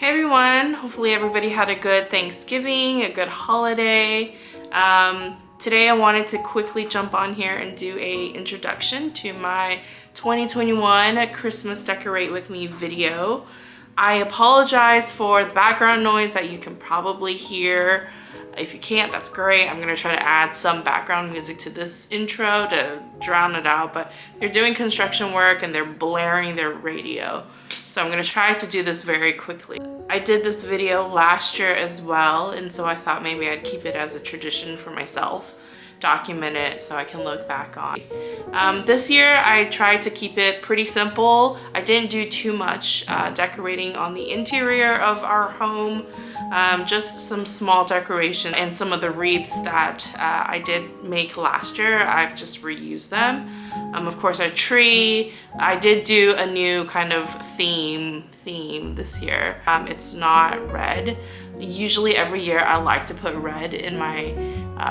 Hey everyone, hopefully everybody had a good Thanksgiving, a good holiday. Today I wanted to quickly jump on here and do a introduction to my 2021 Christmas Decorate With Me video. I apologize for the background noise that you can probably hear. If you can't, that's great. I'm gonna try to add some background music to this intro to drown it out, but they're doing construction work and they're blaring their radio. So I'm gonna try to do this very quickly. I did this video last year as well, and so I thought maybe I'd keep it as a tradition for myself, document it so I can look back on. This year I tried to keep it pretty simple. I didn't do too much decorating on the interior of our home, just some small decoration, and some of the wreaths that I did make last year, I've just reused them. Of course, our tree, I did do a new kind of theme this year. It's not red. Usually every year I like to put red in my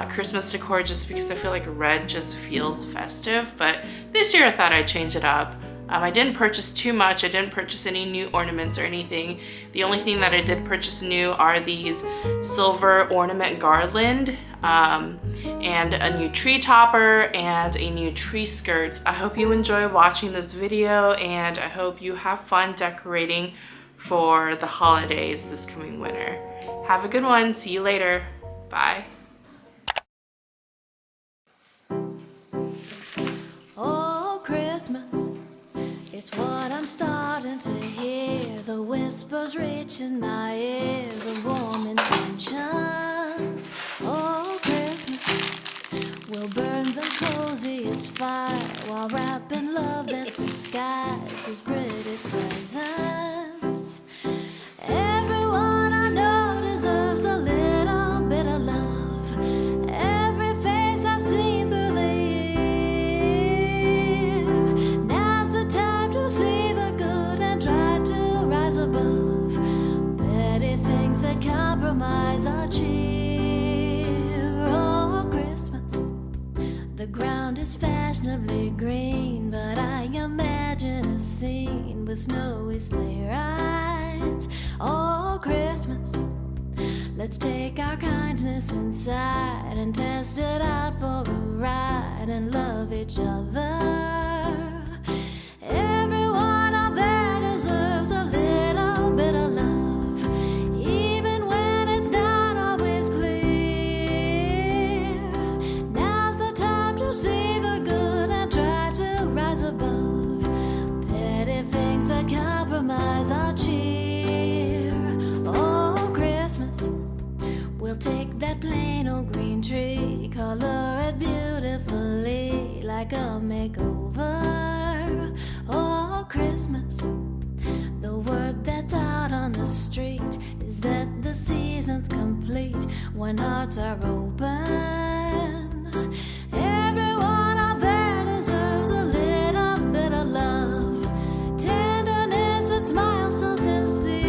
Christmas decor just because I feel like red just feels festive, but this year I thought I'd change it up. I didn't purchase too much. I didn't purchase any new ornaments or anything. The only thing that I did purchase new are these silver ornament garland and a new tree topper and a new tree skirt. I hope you enjoy watching this video, and I hope you have fun decorating for the holidays this coming winter. Have a good one. See you later. Bye. Oh, Christmas, it's what I'm starting to hear. The whispers reaching my ears of warm intentions. Oh, Christmas, we'll burn the coziest fire while wrapping love that's disguised as pretty presents. Everyone I know deserves a little bit of love. Every face I've seen through the year. Now's the time to see the good and try to rise above petty things that compromise our cheer. Oh, Christmas, the ground is fashionably green, but I imagine a scene with snowy sleigh rides. Oh, Christmas, let's take our kindness inside and test it out for a ride and love each other. Everyone out there deserves a little bit of love, even when it's not always clear. Now's the time to see the good and try to rise above petty things that compromise our cheer. Oh, Christmas, we'll take that plain old green tree, color it beautifully like a makeover. Oh, Christmas, the word that's out on the street is that the season's complete when hearts are open. Everyone out there deserves a little bit of love, tenderness and smiles so sincere.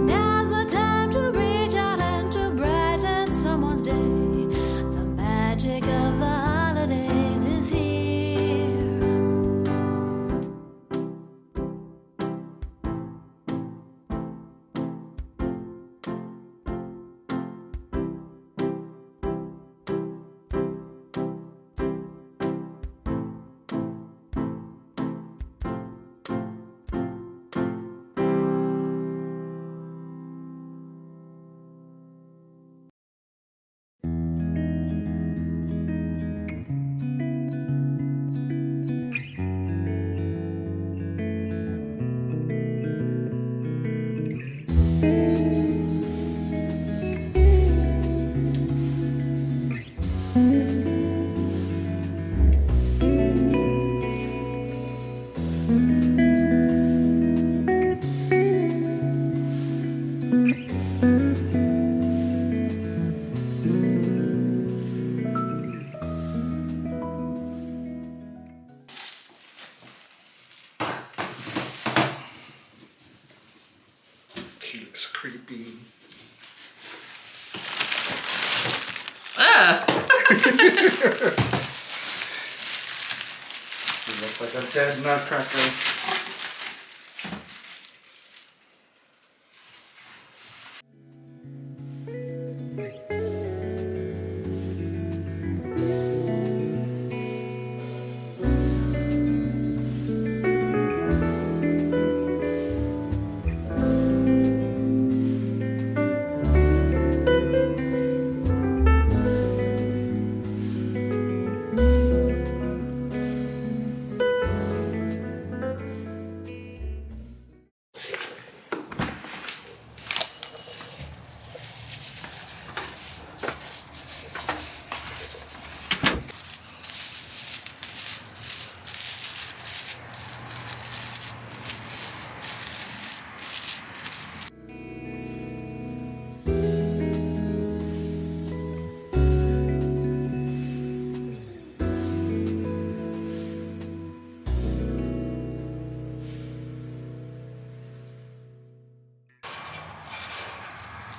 Now's the time to reach out and to brighten someone's day. The magic of the holidays is here. He looks creepy. He looks like a dead nutcracker.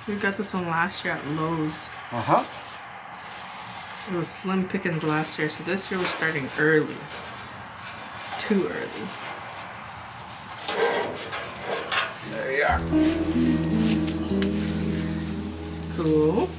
We got this one last year at Lowe's. Uh-huh. It was slim pickings last year, so this year we're starting early. Too early. There you are. Cool.